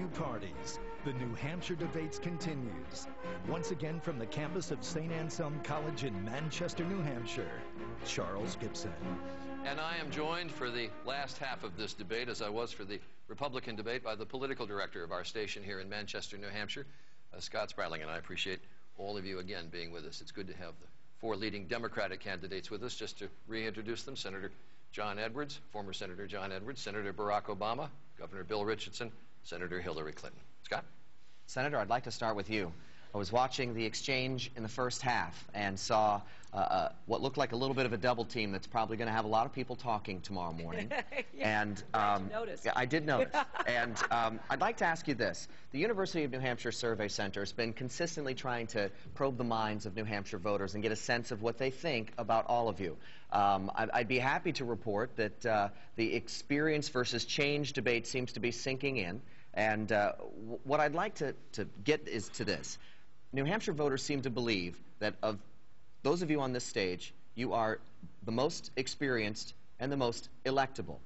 Parties. The New Hampshire debates continues. Once again from the campus of St. Anselm College in Manchester, New Hampshire, Charles Gibson. And I am joined for the last half of this debate, as I was for the Republican debate, by the political director of our station here in Manchester, New Hampshire, Scott Spratling. And I appreciate all of you again being with us. It's good to have the four leading Democratic candidates with us. Just to reintroduce them: Senator John Edwards, former Senator John Edwards, Senator Barack Obama, Governor Bill Richardson, Senator Hillary Clinton. Scott? Senator, I'd like to start with you. I was watching the exchange in the first half and saw what looked like a little bit of a double team that's probably going to have a lot of people talking tomorrow morning. Yeah, and yeah, I did notice. And I'd like to ask you this. The University of New Hampshire Survey Center has been consistently trying to probe the minds of New Hampshire voters and get a sense of what they think about all of you. I'd be happy to report that the experience versus change debate seems to be sinking in. And what I'd like to get is to this. New Hampshire voters seem to believe that of those of you on this stage, you are the most experienced and the most electable.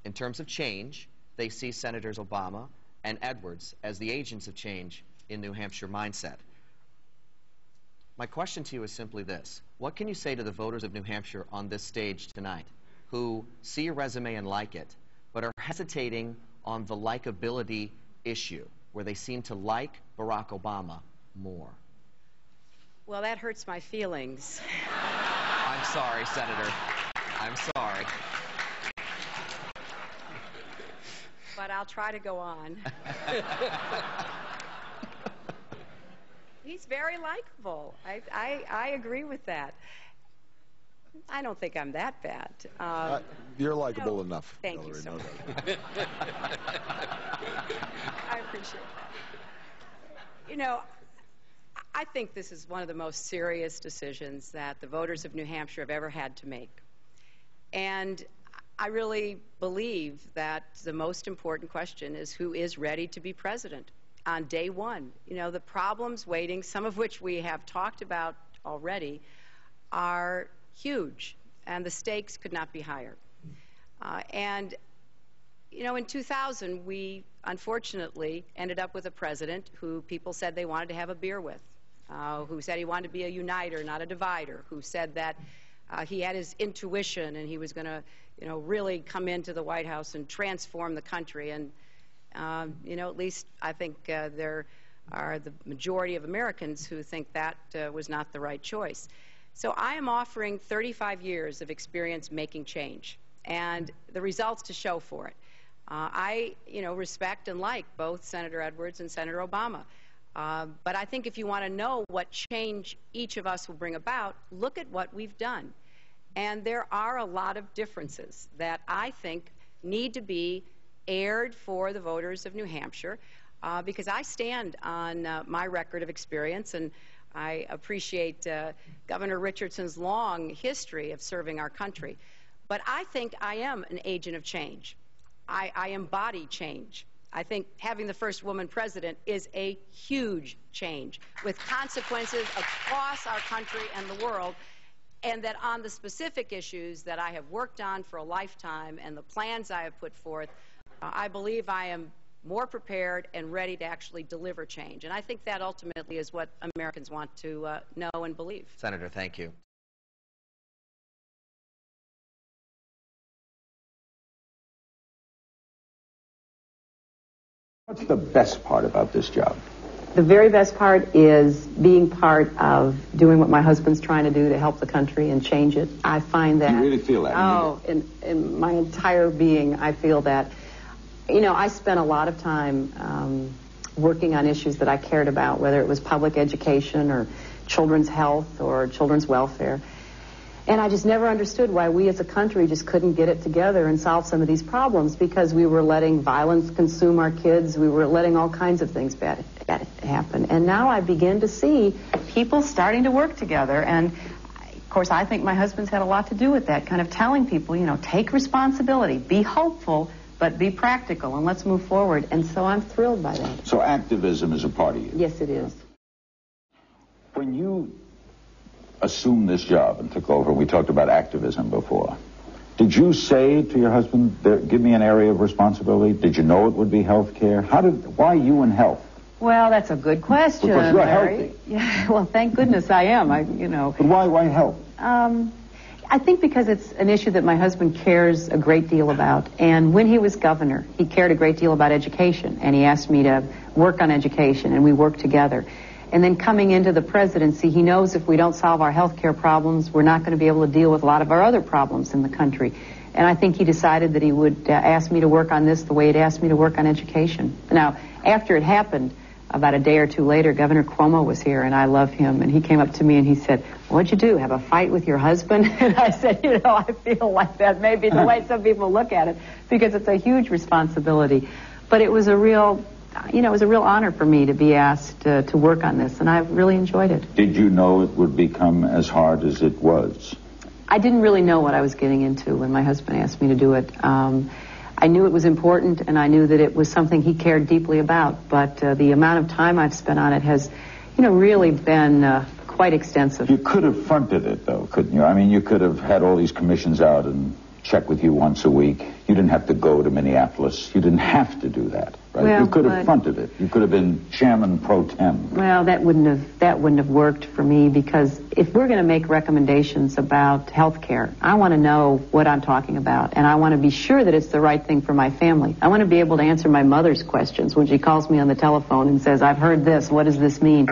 In terms of change, they see Senators Obama and Edwards as the agents of change in New Hampshire mindset. My question to you is simply this. What can you say to the voters of New Hampshire on this stage tonight who see your resume and like it, but are hesitating on the likability issue, where they seem to like Barack Obama more? Well, that hurts my feelings. I'm sorry, Senator. I'm sorry. But I'll try to go on. He's very likable. I agree with that. I don't think I'm that bad. You're likable enough. Thank Hillary, you so no much. doubt. I appreciate that. You know, I think this is one of the most serious decisions that the voters of New Hampshire have ever had to make. And I really believe that the most important question is who is ready to be president on day one. You know, the problems waiting, some of which we have talked about already, are huge, and the stakes could not be higher. And, you know, in 2000, we unfortunately ended up with a president who people said they wanted to have a beer with, who said he wanted to be a uniter, not a divider, who said that he had his intuition and he was going to, you know, really come into the White House and transform the country. And, you know, at least I think there are the majority of Americans who think that was not the right choice. So I am offering 35 years of experience making change and the results to show for it. I, you know, respect and like both Senator Edwards and Senator Obama. But I think if you want to know what change each of us will bring about, look at what we've done. And there are a lot of differences that I think need to be aired for the voters of New Hampshire, because I stand on my record of experience, and I appreciate Governor Richardson's long history of serving our country. But I think I am an agent of change. I embody change. I think having the first woman president is a huge change with consequences across our country and the world, and that on the specific issues that I have worked on for a lifetime and the plans I have put forth, I believe I am more prepared and ready to actually deliver change. And I think that ultimately is what Americans want to know and believe. Senator, thank you. What's the best part about this job? The very best part is being part of doing what my husband's trying to do to help the country and change it. I find that... You really feel that? Oh, in my entire being, I feel that. You know, I spent a lot of time working on issues that I cared about, whether it was public education or children's health or children's welfare. And I just never understood why we as a country just couldn't get it together and solve some of these problems, because we were letting violence consume our kids. We were letting all kinds of things bad happen. And now I begin to see people starting to work together. And, of course, I think my husband's had a lot to do with that, kind of telling people, you know, take responsibility, be hopeful, but be practical, and let's move forward. And so I'm thrilled by that. So activism is a part of you? Yes, it is. When you assumed this job and took over, we talked about activism before, Did you say to your husband, give me an area of responsibility? Did you know it would be health care? Why you and health? Well, that's a good question, Because you're Larry. healthy. Yeah, well, thank goodness I am. But why health? I think because it's an issue that my husband cares a great deal about. And when he was governor, he cared a great deal about education. And he asked me to work on education, and we worked together. And then coming into the presidency, he knows if we don't solve our health care problems, we're not going to be able to deal with a lot of our other problems in the country. And I think he decided that he would ask me to work on this the way he'd asked me to work on education. Now, after it happened, about a day or two later, Governor Cuomo was here, and I love him. And he came up to me and he said, "What'd you do, have a fight with your husband?" And I said, I feel like that may be the way some people look at it, because it's a huge responsibility. But it was a real, it was a real honor for me to be asked to work on this, and I've really enjoyed it. Did you know it would become as hard as it was? I didn't really know what I was getting into when my husband asked me to do it. I knew it was important, and I knew that it was something he cared deeply about, but the amount of time I've spent on it has, really been quite extensive. You could have fronted it, though, couldn't you? I mean, you could have had all these commissions out and check with you once a week. You didn't have to go to Minneapolis. You didn't have to do that, right? Well, you could have fronted it. You could have been chairman pro tem. Well, that wouldn't have worked for me, because if we're going to make recommendations about health care, I want to know what I'm talking about, and I want to be sure that it's the right thing for my family. I want to be able to answer my mother's questions when she calls me on the telephone and says, "I've heard this, what does this mean?"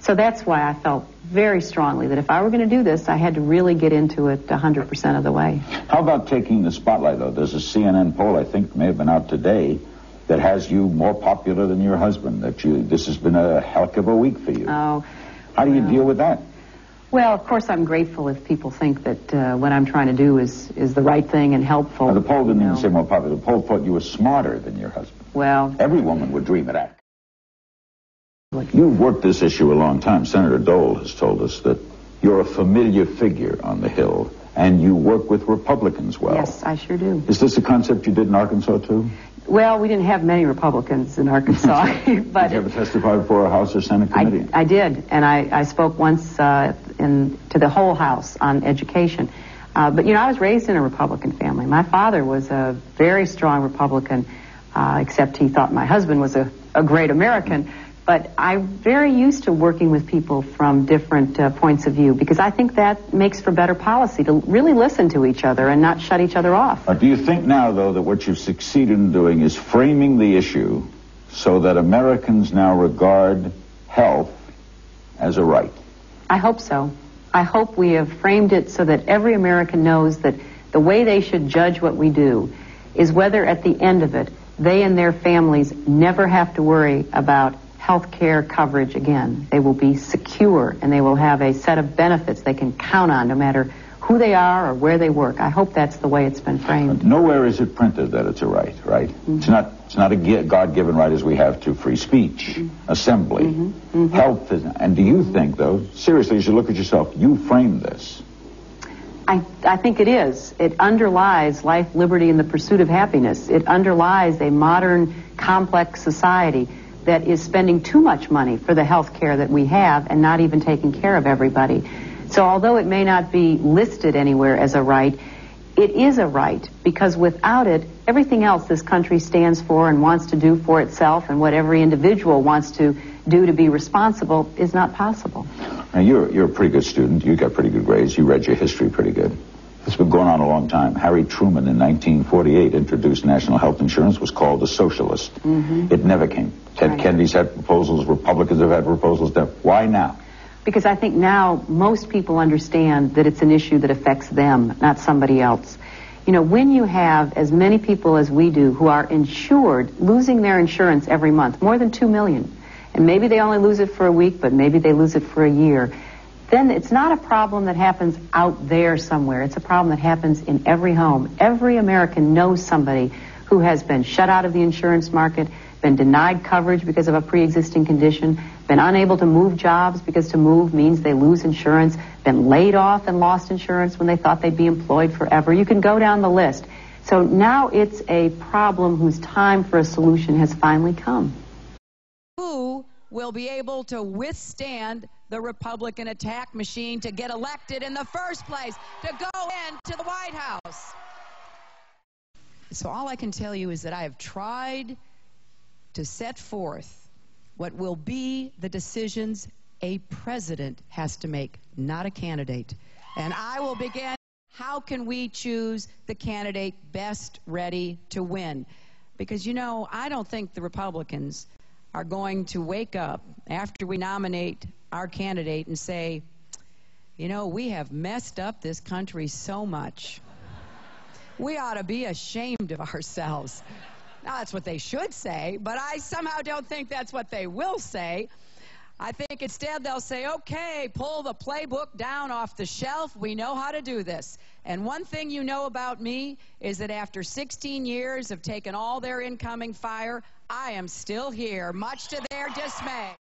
So that's why I felt very strongly that if I were going to do this, I had to really get into it 100% of the way. How about taking the spotlight, though? There's a CNN poll, I think may have been out today, that has you more popular than your husband, this has been a heck of a week for you. Oh. How do you deal with that? Well, of course, I'm grateful if people think that what I'm trying to do is the right thing and helpful. Now, the poll didn't even say more popular. The poll thought you were smarter than your husband. Well, every woman would dream of that. You've worked this issue a long time. Senator Dole has told us that you're a familiar figure on the Hill, and you work with Republicans well. Yes, I sure do. Is this a concept you did in Arkansas, too? Well, we didn't have many Republicans in Arkansas. But did you ever testify before a House or Senate committee? I did, and I spoke once to the whole House on education. But, I was raised in a Republican family. My father was a very strong Republican, except he thought my husband was a great American. But I'm very used to working with people from different points of view, because I think that makes for better policy, to really listen to each other and not shut each other off. Do you think now, though, that what you've succeeded in doing is framing the issue so that Americans now regard health as a right? I hope so. I hope we have framed it so that every American knows that the way they should judge what we do is whether at the end of it, they and their families never have to worry about health care coverage again. They will be secure, and they will have a set of benefits they can count on no matter who they are or where they work. I hope that's the way it's been framed. Nowhere is it printed that it's a right? Mm-hmm. It's not a God-given right as we have to free speech, assembly, health. And do you think, though, seriously, as you look at yourself, you framed this? I think it is. It underlies life, liberty, and the pursuit of happiness. It underlies a modern, complex society that is spending too much money for the health care that we have and not even taking care of everybody. So although it may not be listed anywhere as a right, it is a right, because without it, everything else this country stands for and wants to do for itself, and what every individual wants to do to be responsible, is not possible. Now, you're a pretty good student. You got pretty good grades. You read your history pretty good. It's been going on a long time. Harry Truman in 1948 introduced national health insurance, was called a socialist. It never came. Ted Kennedy's had proposals. Republicans have had proposals. Why now? Because I think now most people understand that it's an issue that affects them, not somebody else. When you have as many people as we do who are insured, losing their insurance every month, more than 2 million, and maybe they only lose it for a week, but maybe they lose it for a year, then it's not a problem that happens out there somewhere. It's a problem that happens in every home. Every American knows somebody who has been shut out of the insurance market, been denied coverage because of a pre-existing condition, been unable to move jobs because to move means they lose insurance, been laid off and lost insurance when they thought they'd be employed forever. You can go down the list. So now it's a problem whose time for a solution has finally come. Who will be able to withstand the Republican attack machine to get elected in the first place, to go into the White House? So all I can tell you is that I have tried to set forth what will be the decisions a president has to make, not a candidate. And I will begin. How can we choose the candidate best ready to win? Because, you know, I don't think the Republicans are going to wake up after we nominate our candidate and say, you know, we have messed up this country so much. We ought to be ashamed of ourselves. Now, that's what they should say, but I somehow don't think that's what they will say. I think instead they'll say, okay, pull the playbook down off the shelf. We know how to do this. And one thing you know about me is that after 16 years of taking all their incoming fire, I am still here, much to their dismay.